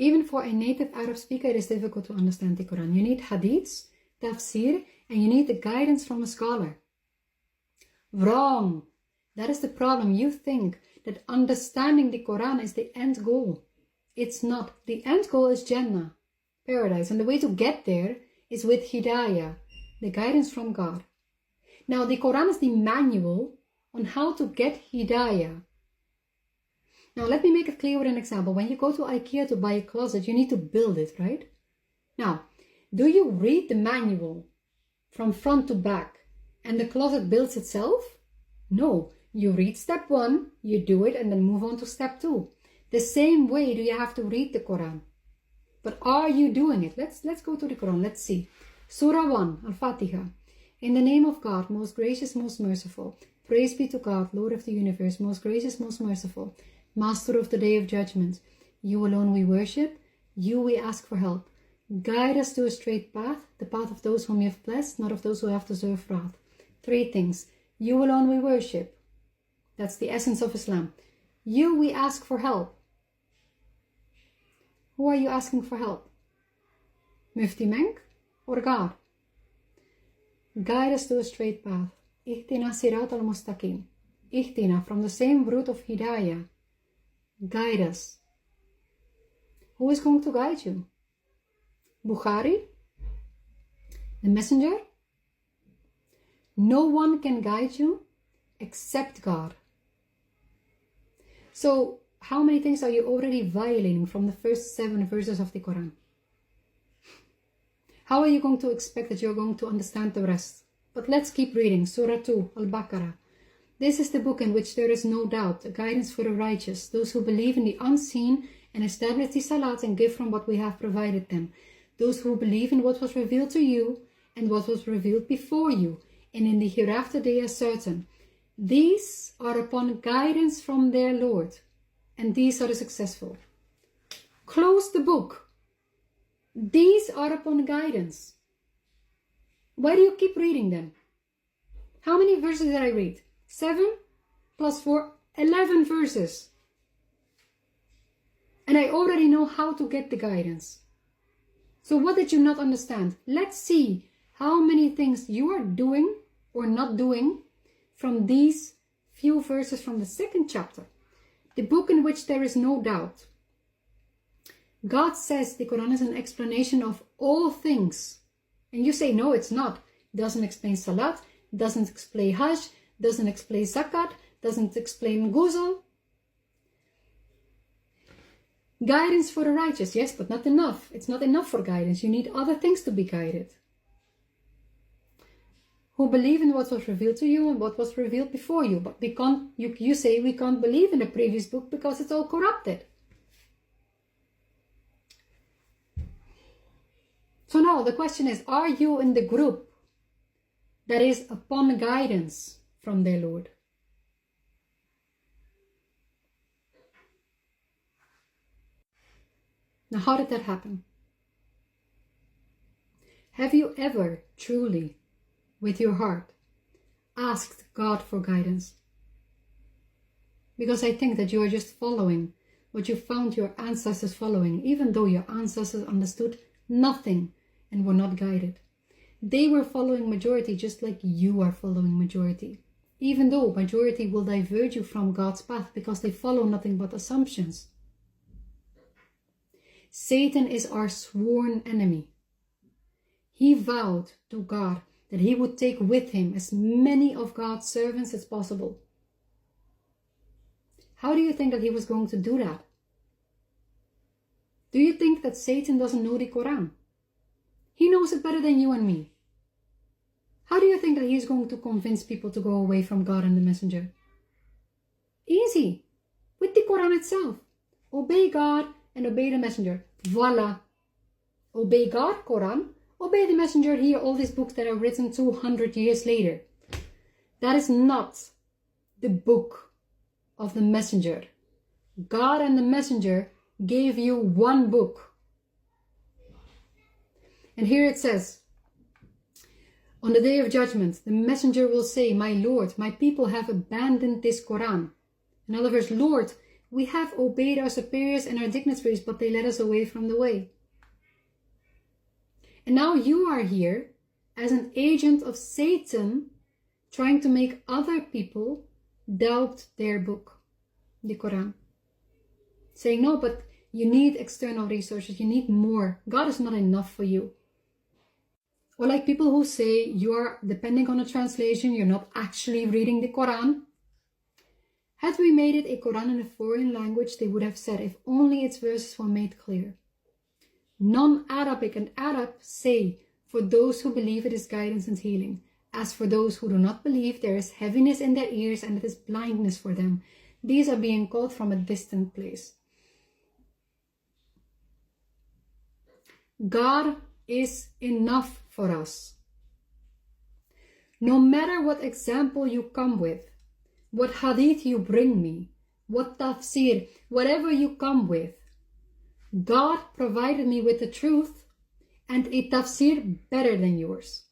Even for a native Arab speaker, it is difficult to understand the Quran. You need hadiths, tafsir, and you need the guidance from a scholar. Wrong. That is the problem. You think that understanding the Quran is the end goal. It's not. The end goal is Jannah, paradise. And the way to get there is with hidayah, the guidance from God. Now, the Quran is the manual on how to get hidayah. Now, let me make it clear with an example. When you go to IKEA to buy a closet, you need to build it, right? Now, do you read the manual from front to back and the closet builds itself? No. You read step 1, you do it, and then move on to step 2. The same way do you have to read the Quran. But are you doing it? Let's go to the Quran. Let's see. Surah 1, Al-Fatiha. In the name of God, most gracious, most merciful. Praise be to God, Lord of the universe, most gracious, most merciful. Master of the day of judgment. You alone we worship. You we ask for help. Guide us to a straight path, the path of those whom you have blessed, not of those who have deserved wrath. 3 things. You alone we worship. That's the essence of Islam. You we ask for help. Who are you asking for help? Mufti Menk or God? Guide us to a straight path. Ihtina sirat al-mustaqim. Ihtina, from the same root of hidayah. Guide us. Who is going to guide you? Bukhari? The messenger? No one can guide you except God. So, how many things are you already violating from the first 7 verses of the Quran? How are you going to expect that you're going to understand the rest? But let's keep reading. Surah 2, Al-Baqarah. This is the book in which there is no doubt, a guidance for the righteous, those who believe in the unseen and establish the salat and give from what we have provided them. Those who believe in what was revealed to you and what was revealed before you, and in the hereafter they are certain. These are upon guidance from their Lord, and these are the successful. Close the book. These are upon guidance. Why do you keep reading them? How many verses did I read? 7 plus 4, 11 verses. And I already know how to get the guidance. So what did you not understand? Let's see how many things you are doing or not doing from these few verses from the 2nd chapter. The book in which there is no doubt. God says the Quran is an explanation of all things. And you say, no, it's not. It doesn't explain Salat, doesn't explain Hajj, doesn't explain Zakat, doesn't explain Ghusl. Guidance for the righteous, yes, but not enough. It's not enough for guidance. You need other things to be guided. Who believe in what was revealed to you and what was revealed before you. But we can't, you say we can't believe in the previous book because it's all corrupted. So now the question is, are you in the group that is upon guidance from their Lord? Now, how did that happen? Have you ever truly, with your heart, asked God for guidance? Because I think that you are just following what you found your ancestors following, even though your ancestors understood nothing and were not guided. They were following majority just like you are following majority. Even though majority will divert you from God's path because they follow nothing but assumptions. Satan is our sworn enemy. He vowed to God that he would take with him as many of God's servants as possible. How do you think that he was going to do that? Do you think that Satan doesn't know the Quran? He knows it better than you and me. How do you think that he's going to convince people to go away from God and the messenger? Easy. With the Quran itself. Obey God and obey the messenger. Voila. Obey God, Quran. Obey the messenger, here, all these books that are written 200 years later. That is not the book of the messenger. God and the messenger gave you one book. And here it says, on the day of judgment, the messenger will say, my Lord, my people have abandoned this Quran. In other words, Lord, We have obeyed our superiors and our dignitaries, but they led us away from the way. And now you are here as an agent of Satan, trying to make other people doubt their book, the Quran. Saying, no, but you need external resources, you need more. God is not enough for you. Or like people who say you are depending on a translation, you're not actually reading the Quran. Had we made it a Quran in a foreign language, they would have said, if only its verses were made clear. Non-Arabic and Arab say, for those who believe it is guidance and healing. As for those who do not believe, there is heaviness in their ears and it is blindness for them. These are being called from a distant place. God is enough for us. No matter what example you come with, what hadith you bring me, what tafsir, whatever you come with, God provided me with the truth and a tafsir better than yours.